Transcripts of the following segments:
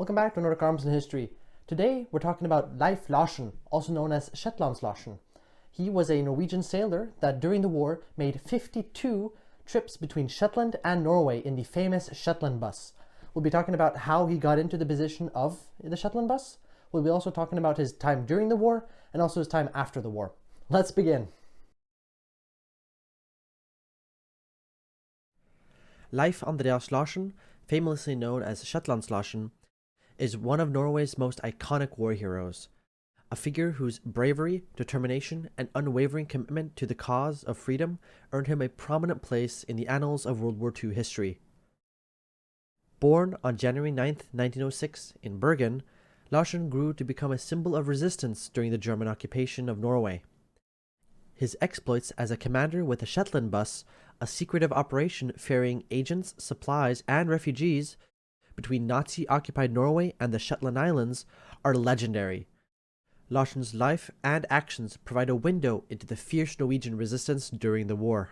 Welcome back to Nordic Arms and History. Today we're talking about Leif Larsen, also known as Shetlands Larsen. He was a Norwegian sailor that during the war made 52 trips between Shetland and Norway in the famous Shetland bus. We'll be talking about how he got into the position of the Shetland bus. We'll be also talking about his time during the war and also his time after the war. Let's begin. Leif Andreas Larsen, famously known as Shetlands Larsen, is one of Norway's most iconic war heroes, a figure whose bravery, determination, and unwavering commitment to the cause of freedom earned him a prominent place in the annals of World War II history. Born on January 9, 1906, in Bergen, Larsen grew to become a symbol of resistance during the German occupation of Norway. His exploits as a commander with the Shetland bus, a secretive operation ferrying agents, supplies, and refugees between Nazi-occupied Norway and the Shetland Islands, are legendary. Larsen's life and actions provide a window into the fierce Norwegian resistance during the war.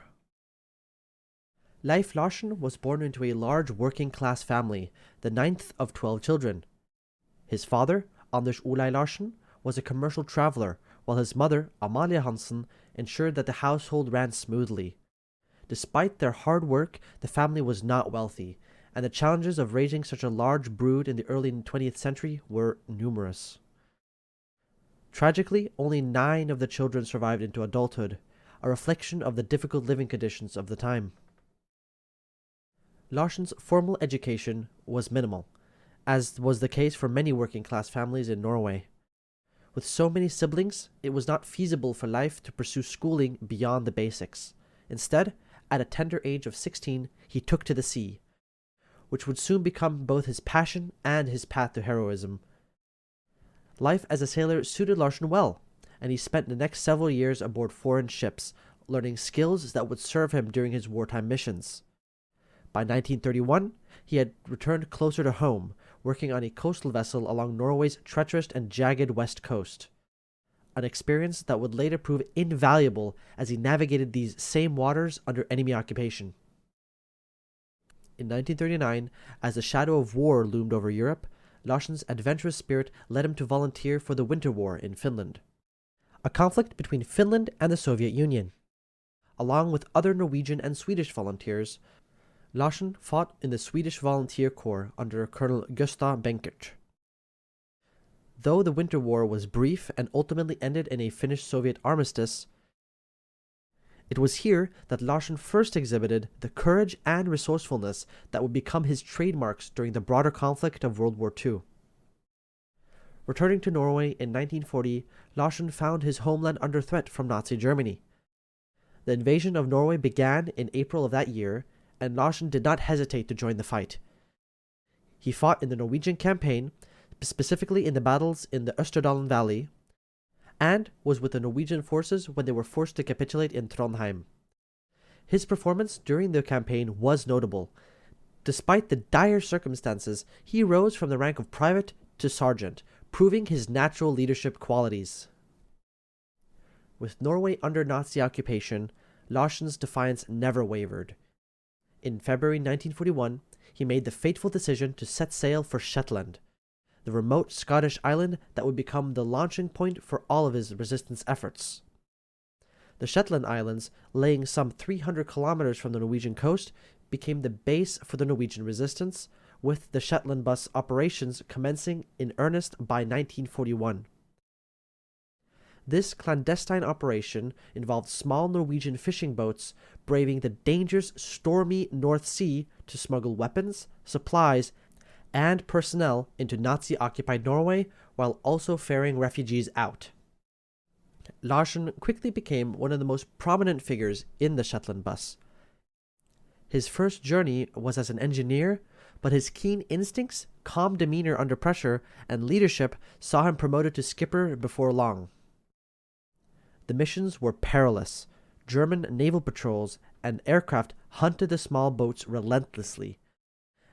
Leif Larsen was born into a large working-class family, the ninth of 12 children. His father, Anders Olai Larsen, was a commercial traveler, while his mother, Amalie Hansen, ensured that the household ran smoothly. Despite their hard work, the family was not wealthy, and the challenges of raising such a large brood in the early 20th century were numerous. Tragically, only 9 of the children survived into adulthood, a reflection of the difficult living conditions of the time. Larsen's formal education was minimal, as was the case for many working-class families in Norway. With so many siblings, it was not feasible for Leif to pursue schooling beyond the basics. Instead, at a tender age of 16, he took to the sea, which would soon become both his passion and his path to heroism. Life as a sailor suited Larsen well, and he spent the next several years aboard foreign ships, learning skills that would serve him during his wartime missions. By 1931, he had returned closer to home, working on a coastal vessel along Norway's treacherous and jagged west coast, an experience that would later prove invaluable as he navigated these same waters under enemy occupation. In 1939, as the shadow of war loomed over Europe, Larsen's adventurous spirit led him to volunteer for the Winter War in Finland, a conflict between Finland and the Soviet Union. Along with other Norwegian and Swedish volunteers, Larsen fought in the Swedish Volunteer Corps under Colonel Gösta Benkert. Though the Winter War was brief and ultimately ended in a Finnish-Soviet armistice, it was here that Larsen first exhibited the courage and resourcefulness that would become his trademarks during the broader conflict of World War II. Returning to Norway in 1940, Larsen found his homeland under threat from Nazi Germany. The invasion of Norway began in April of that year, and Larsen did not hesitate to join the fight. He fought in the Norwegian campaign, specifically in the battles in the Østerdalen Valley, and was with the Norwegian forces when they were forced to capitulate in Trondheim. His performance during the campaign was notable. Despite the dire circumstances, he rose from the rank of private to sergeant, proving his natural leadership qualities. With Norway under Nazi occupation, Larsen's defiance never wavered. In February 1941, he made the fateful decision to set sail for Shetland, the remote Scottish island that would become the launching point for all of his resistance efforts. The Shetland Islands, laying some 300 kilometers from the Norwegian coast, became the base for the Norwegian resistance, with the Shetland bus operations commencing in earnest by 1941. This clandestine operation involved small Norwegian fishing boats braving the dangerous, stormy North Sea to smuggle weapons, supplies, and personnel into Nazi-occupied Norway while also ferrying refugees out. Larsen quickly became one of the most prominent figures in the Shetland bus. His first journey was as an engineer, but his keen instincts, calm demeanor under pressure, and leadership saw him promoted to skipper before long. The missions were perilous. German naval patrols and aircraft hunted the small boats relentlessly,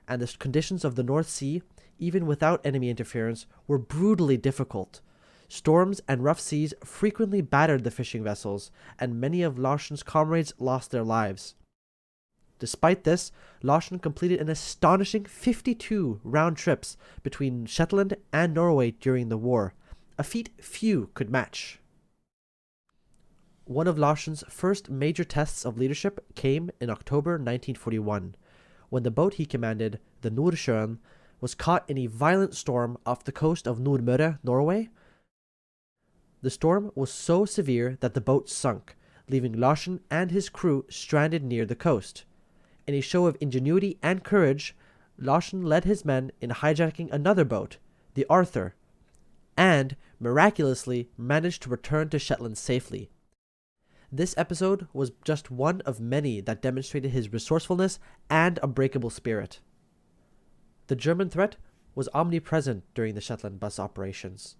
and the conditions of the North Sea, even without enemy interference, were brutally difficult. Storms and rough seas frequently battered the fishing vessels, and many of Larsen's comrades lost their lives. Despite this, Larsen completed an astonishing 52 round trips between Shetland and Norway during the war, a feat few could match. One of Larsen's first major tests of leadership came in October 1941, when the boat he commanded, the Nordsjøen, was caught in a violent storm off the coast of Nordmøre, Norway. The storm was so severe that the boat sunk, leaving Larsen and his crew stranded near the coast. In a show of ingenuity and courage, Larsen led his men in hijacking another boat, the Arthur, and miraculously managed to return to Shetland safely. This episode was just one of many that demonstrated his resourcefulness and unbreakable spirit. The German threat was omnipresent during the Shetland bus operations,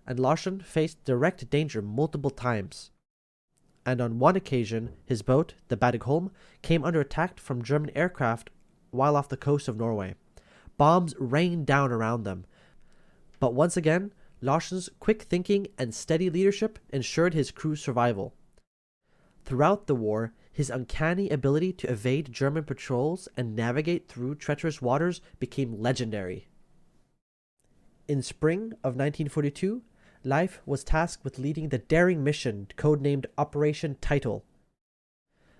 and Larsen faced direct danger multiple times. And on one occasion, his boat, the Battleship, came under attack from German aircraft while off the coast of Norway. Bombs rained down around them. But once again, Larsen's quick thinking and steady leadership ensured his crew's survival. Throughout the war, his uncanny ability to evade German patrols and navigate through treacherous waters became legendary. In spring of 1942, Leif was tasked with leading the daring mission codenamed Operation Title.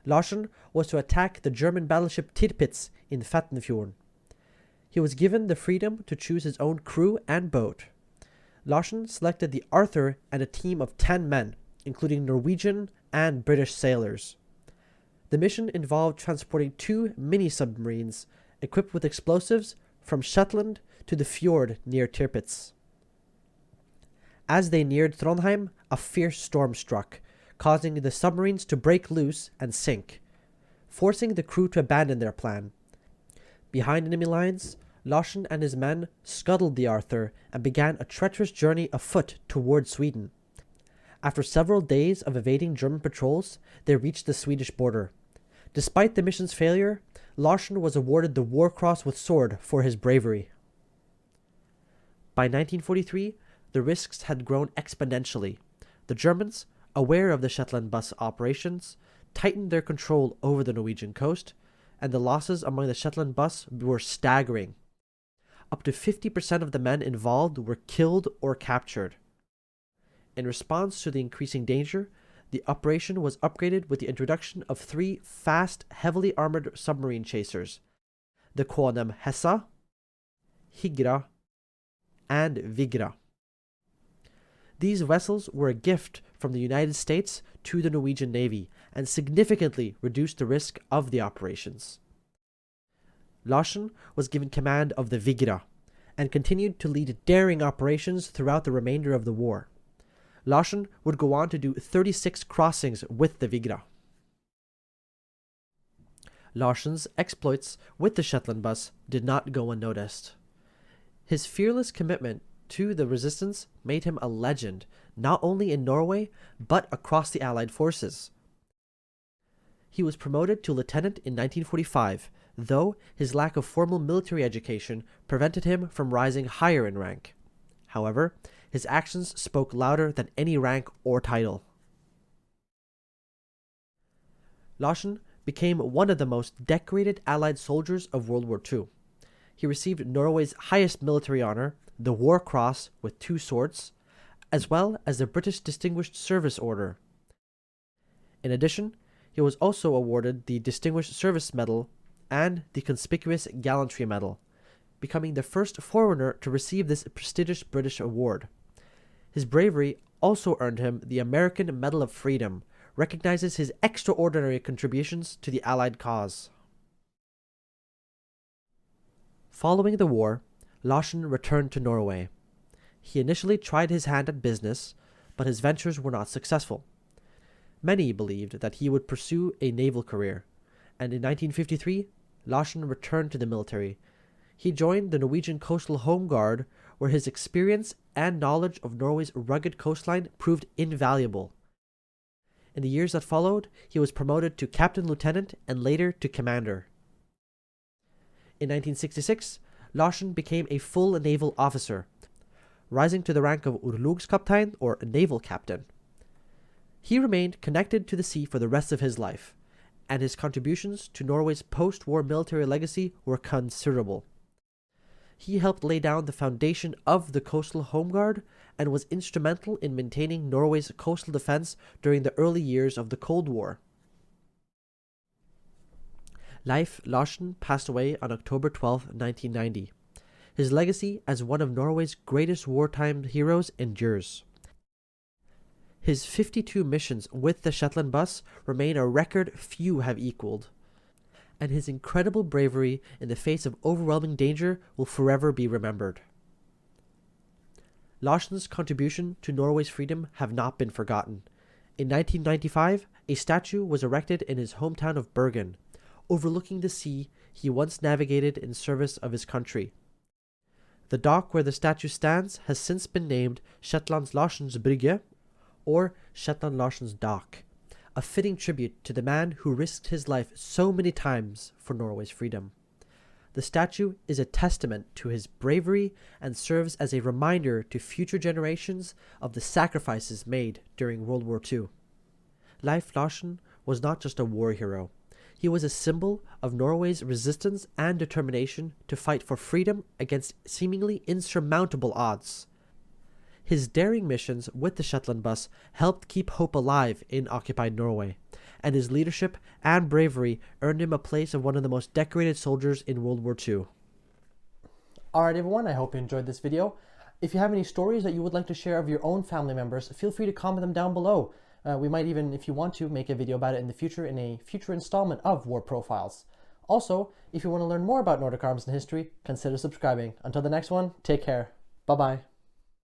Larsen was to attack the German battleship Tirpitz in Vatnfjorden. He was given the freedom to choose his own crew and boat. Larsen selected the Arthur and a team of 10 men, including Norwegian and British sailors. The mission involved transporting 2 mini-submarines equipped with explosives from Shetland to the fjord near Tirpitz. As they neared Trondheim, a fierce storm struck, causing the submarines to break loose and sink, forcing the crew to abandon their plan. Behind enemy lines, Larsen and his men scuttled the Arthur and began a treacherous journey afoot toward Sweden. After several days of evading German patrols, they reached the Swedish border. Despite the mission's failure, Larsen was awarded the War Cross with Sword for his bravery. By 1943, the risks had grown exponentially. The Germans, aware of the Shetland bus operations, tightened their control over the Norwegian coast, and the losses among the Shetland bus were staggering. Up to 50% of the men involved were killed or captured. In response to the increasing danger, the operation was upgraded with the introduction of 3 fast, heavily armored submarine chasers, the Quonem Hessa, Higra, and Vigra. These vessels were a gift from the United States to the Norwegian Navy and significantly reduced the risk of the operations. Larsen was given command of the Vigra and continued to lead daring operations throughout the remainder of the war. Larsen would go on to do 36 crossings with the Vigra. Larsen's exploits with the Shetland bus did not go unnoticed. His fearless commitment to the resistance made him a legend, not only in Norway, but across the Allied forces. He was promoted to lieutenant in 1945, though his lack of formal military education prevented him from rising higher in rank. However, his actions spoke louder than any rank or title. Larsen became one of the most decorated Allied soldiers of World War II. He received Norway's highest military honor, the War Cross with 2 swords, as well as the British Distinguished Service Order. In addition, he was also awarded the Distinguished Service Medal and the Conspicuous Gallantry Medal, becoming the first foreigner to receive this prestigious British award. His bravery also earned him the American Medal of Freedom, recognizes his extraordinary contributions to the Allied cause. Following the war, Larsen returned to Norway. He initially tried his hand at business, but his ventures were not successful. Many believed that he would pursue a naval career, and in 1953, Larsen returned to the military. He joined the Norwegian Coastal Home Guard, where his experience and knowledge of Norway's rugged coastline proved invaluable. In the years that followed, he was promoted to captain lieutenant and later to commander. In 1966, Larsen became a full naval officer, rising to the rank of Orlogskaptein or naval captain. He remained connected to the sea for the rest of his life, and his contributions to Norway's post-war military legacy were considerable. He helped lay down the foundation of the coastal home guard and was instrumental in maintaining Norway's coastal defense during the early years of the Cold War. Leif Larsen passed away on October 12, 1990. His legacy as one of Norway's greatest wartime heroes endures. His 52 missions with the Shetland bus remain a record few have equaled, and his incredible bravery in the face of overwhelming danger will forever be remembered. Larsen's contribution to Norway's freedom have not been forgotten. In 1995, a statue was erected in his hometown of Bergen, overlooking the sea he once navigated in service of his country. The dock where the statue stands has since been named Shetlands Larsens Brygge, or Shetland Larsen's Dock, a fitting tribute to the man who risked his life so many times for Norway's freedom. The statue is a testament to his bravery and serves as a reminder to future generations of the sacrifices made during World War II. Leif Larsen was not just a war hero. He was a symbol of Norway's resistance and determination to fight for freedom against seemingly insurmountable odds. His daring missions with the Shetland bus helped keep hope alive in occupied Norway, and his leadership and bravery earned him a place of one of the most decorated soldiers in World War II. Alright everyone, I hope you enjoyed this video. If you have any stories that you would like to share of your own family members, feel free to comment them down below. We might even, if you want to, make a video about it in the future in a future installment of War Profiles. Also, if you want to learn more about Nordic arms and history, consider subscribing. Until the next one, take care. Bye-bye.